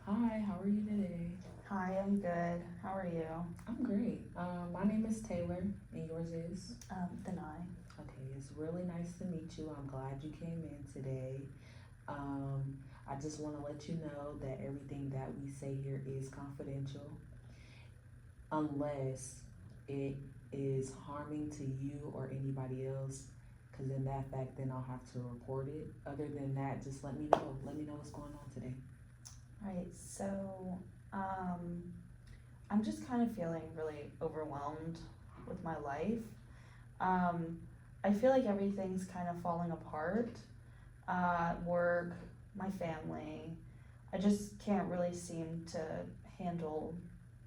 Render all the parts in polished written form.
Hi, how are you today? Hi, I'm good. How are you? I'm great. My name is Taylor, and yours is? Then I. Okay, it's really nice to meet you. I'm glad you came in today. Um, I just want to let you know that everything that we say here is confidential, unless it is harming to you or anybody else. Because in that fact, then I'll have to report it. Other than that, just let me know. Let me know what's going on today. Right, so, um, I'm just kind of feeling really overwhelmed with my life. Um, I feel like everything's kind of falling apart. Work, my family. I just can't really seem to handle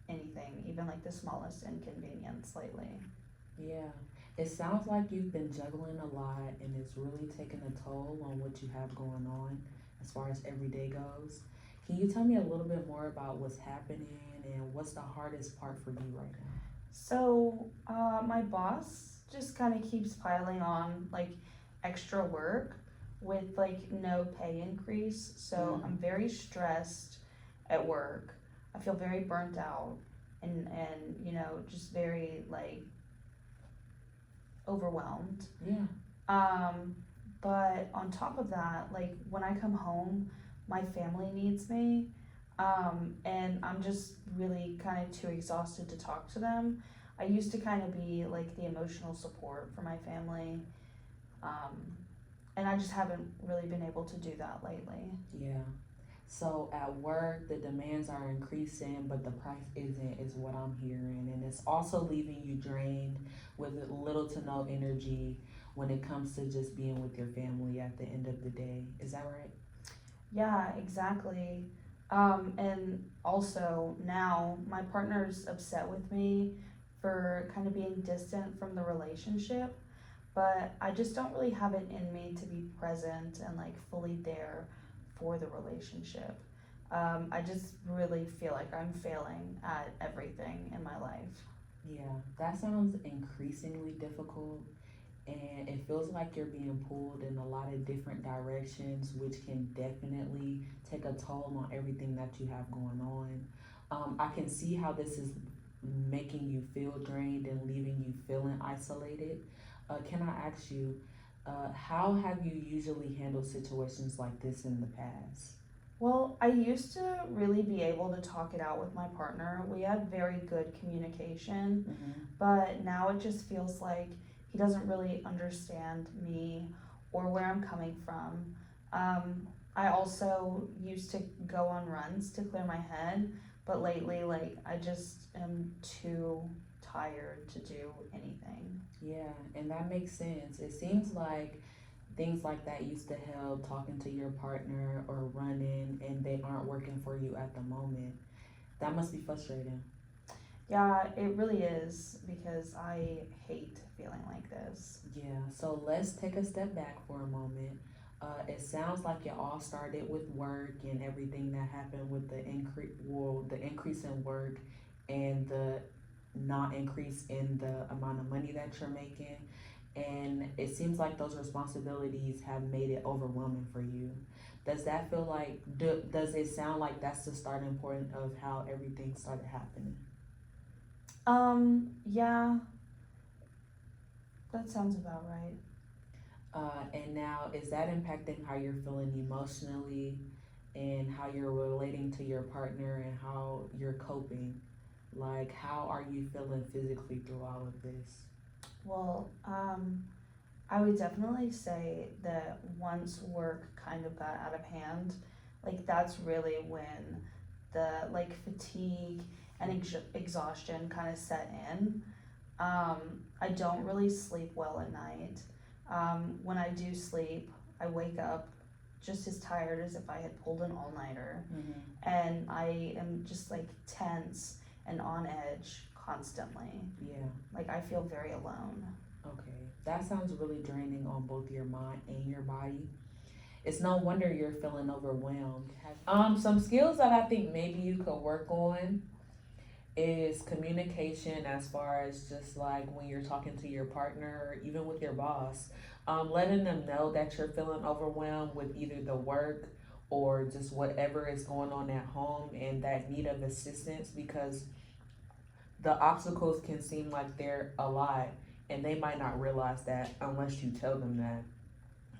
anything, even like the smallest inconvenience lately. Yeah, it sounds like you've been juggling a lot and it's really taking a toll on what you have going on as far as every day goes. Can you tell me a little bit more about what's happening and what's the hardest part for you right now? My boss just kind of keeps piling on like extra work with like no pay increase. So I'm Mm, very stressed at work. I feel very burnt out and just very like overwhelmed. yeah, Um, but on top of that, like when I come home, my family needs me. And I'm just really kind of too exhausted to talk to them. I used to kind of be like the emotional support for my family. Um, and I just haven't really been able to do that lately. yeah. So at work, the demands are increasing, but the price isn't, is what I'm hearing. And it's also leaving you drained with little to no energy when it comes to just being with your family at the end of the day. Is that right? Yeah, exactly. And also now my partner's upset with me for kind of being distant from the relationship, but I just don't really have it in me to be present and like fully there for the relationship. I just really feel like I'm failing at everything in my life. Yeah, that sounds increasingly difficult, and it feels like you're being pulled in a lot of different directions, which can definitely take a toll on everything that you have going on. I can see how this is making you feel drained and leaving you feeling isolated. Can I ask you, how have you usually handled situations like this in the past? Well, I used to really be able to talk it out with my partner. We had very good communication, Mm-hmm. but now it just feels like he doesn't really understand me or where I'm coming from. I also used to go on runs to clear my head, but lately, like, I just am too tired to do anything. Yeah, and that makes sense. It seems like things like that used to help talking to your partner or running, and they aren't working for you at the moment. That must be frustrating. Yeah, it really is because I hate feeling like this. Yeah, so let's take a step back for a moment. It sounds like it all started with work and everything that happened with the increase in work and the not increase in the amount of money that you're making. And it seems like those responsibilities have made it overwhelming for you. Does that feel like, does it sound like that's the starting point of how everything started happening? Yeah, that sounds about right. And now, is that impacting how you're feeling emotionally and how you're relating to your partner and how you're coping? Like, how are you feeling physically through all of this? Well, I would definitely say that once work kind of got out of hand, like that's really when the like fatigue and exhaustion kind of set in. I don't really sleep well at night. When I do sleep, I wake up just as tired as if I had pulled an all nighter, Mm-hmm. and I am just like tense and on edge constantly. Yeah, Like I feel very alone. okay. That sounds really draining on both your mind and your body. It's no wonder you're feeling overwhelmed. Some skills that I think maybe you could work on is communication as far as just like when you're talking to your partner or even with your boss, letting them know that you're feeling overwhelmed with either the work or just whatever is going on at home and that need of assistance, because the obstacles can seem like they're a lot and they might not realize that unless you tell them that.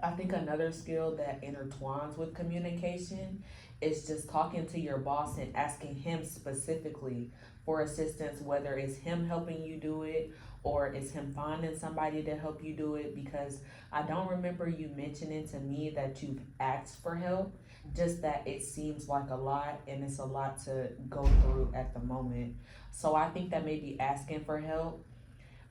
I think another skill that intertwines with communication is just talking to your boss and asking him specifically for assistance, whether it's him helping you do it or it's him finding somebody to help you do it. Because I don't remember you mentioning to me that you've asked for help, just that it seems like a lot and it's a lot to go through at the moment. So I think that maybe asking for help,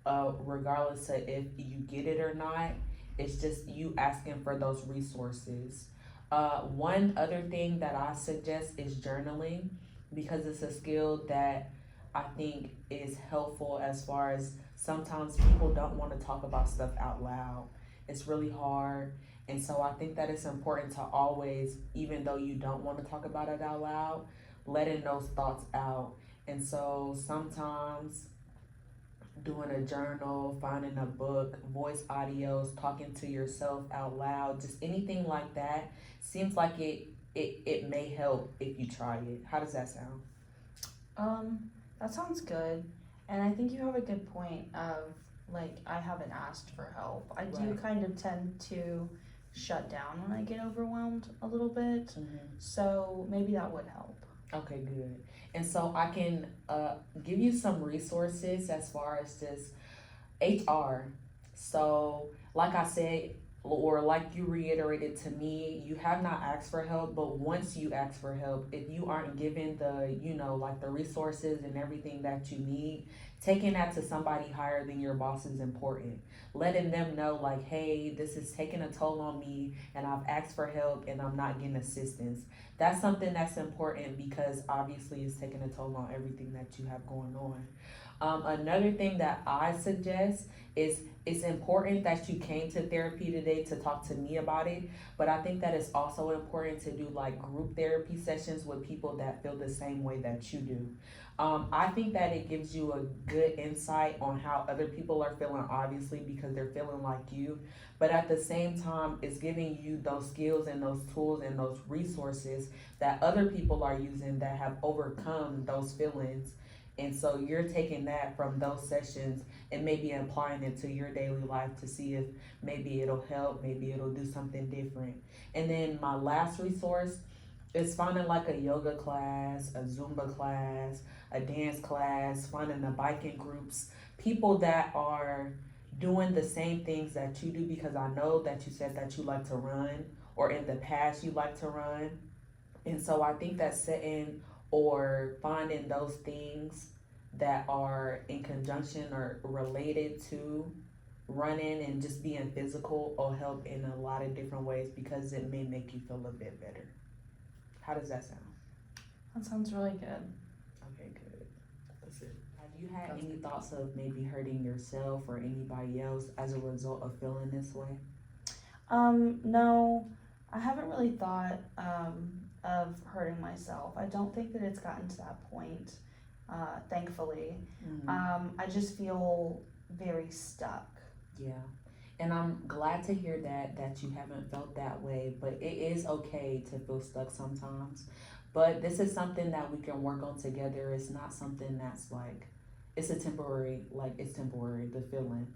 regardless of if you get it or not, it's just you asking for those resources. One other thing that I suggest is journaling, because it's a skill that I think is helpful as far as sometimes people don't want to talk about stuff out loud. It's really hard. And so I think that it's important to always, even though you don't want to talk about it out loud, letting those thoughts out. And so sometimes doing a journal, finding a book, voice audios, talking to yourself out loud, just anything like that seems like it may help if you try it. How does that sound? That sounds good. And I think you have a good point of like I haven't asked for help. I do Right. kind of tend to shut down when I get overwhelmed a little bit. Mm-hmm. So maybe that would help. Okay, good. And so I can give you some resources as far as just HR. So, like I said, or like you reiterated to me, you have not asked for help, but once you ask for help, if you aren't given the, like the resources and everything that you need, taking that to somebody higher than your boss is important. Letting them know, like, hey, this is taking a toll on me and I've asked for help and I'm not getting assistance. That's something that's important because obviously it's taking a toll on everything that you have going on. Another thing that I suggest is it's important that you came to therapy today to talk to me about it, but I think that it's also important to do like group therapy sessions with people that feel the same way that you do. I think that it gives you a good insight on how other people are feeling, obviously, because they're feeling like you, but at the same time, it's giving you those skills and those tools and those resources that other people are using that have overcome those feelings. And so you're taking that from those sessions and maybe applying it to your daily life to see if maybe it'll help, maybe it'll do something different. And then my last resource is finding like a yoga class, a Zumba class, a dance class, finding the biking groups, people that are doing the same things that you do, because I know that you said that you like to run or in the past you like to run. And so I think that setting or finding those things that are in conjunction or related to running and just being physical will help in a lot of different ways because it may make you feel a bit better. How does that sound? That sounds really good. Okay, good. That's it. Have you had any thoughts of maybe hurting yourself or anybody else as a result of feeling this way? No, I haven't really thought of hurting myself. I don't think that it's gotten to that point, thankfully. I just feel very stuck. Yeah. And I'm glad to hear that you haven't felt that way, but it is okay to feel stuck sometimes. But this is something that we can work on together. It's not something that's like it's temporary, the feeling.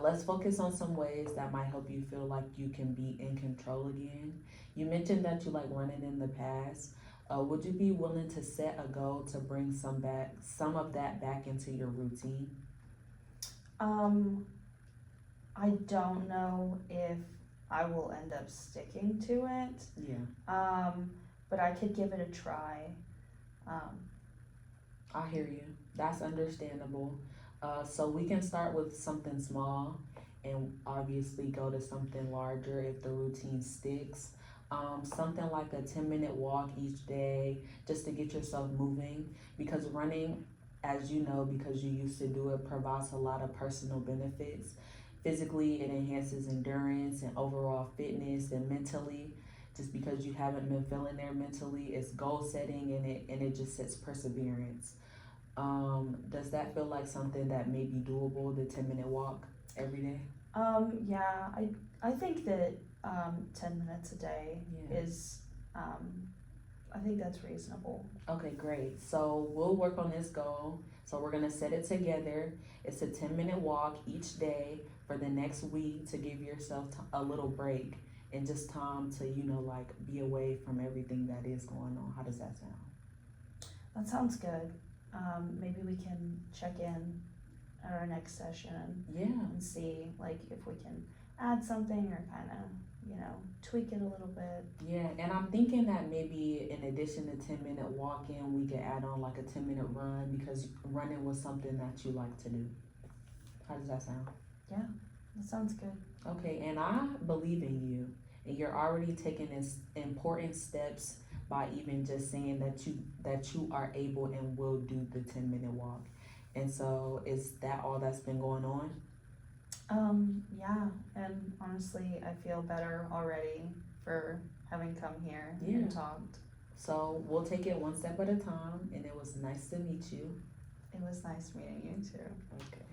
Let's focus on some ways that might help you feel like you can be in control again. You mentioned that you like running in the past. Would you be willing to set a goal to bring some of that back into your routine? Um, I don't know if I will end up sticking to it, Yeah, but I could give it a try. Um, I hear you. That's understandable. So we can start with something small and obviously go to something larger if the routine sticks. Something like a 10-minute walk each day just to get yourself moving, because running, as you know, because you used to do it, provides a lot of personal benefits. Physically, it enhances endurance and overall fitness, and mentally, just because you haven't been feeling there mentally, it's goal setting and it just sets perseverance. Does that feel like something that may be doable, the 10-minute walk every day? yeah, I think that 10 minutes a day Yeah. is I think that's reasonable. Okay, great. So we'll work on this goal. So we're gonna set it together. It's a 10-minute walk each day for the next week to give yourself a little break and just time to, like be away from everything that is going on. How does that sound? That sounds good. Maybe we can check in at our next session Yeah. and see like if we can add something or kind of, tweak it a little bit. Yeah, and I'm thinking that maybe in addition to 10-minute walking, we could add on like a 10-minute run because running was something that you like to do. How does that sound? That sounds good. Okay, and I believe in you, and you're already taking this important steps by even just saying that you are able and will do the 10-minute walk. And so, is that all that's been going on? Yeah, and honestly, I feel better already for having come here Yeah. and talked. So we'll take it one step at a time, and it was nice to meet you. It was nice meeting you too. Okay.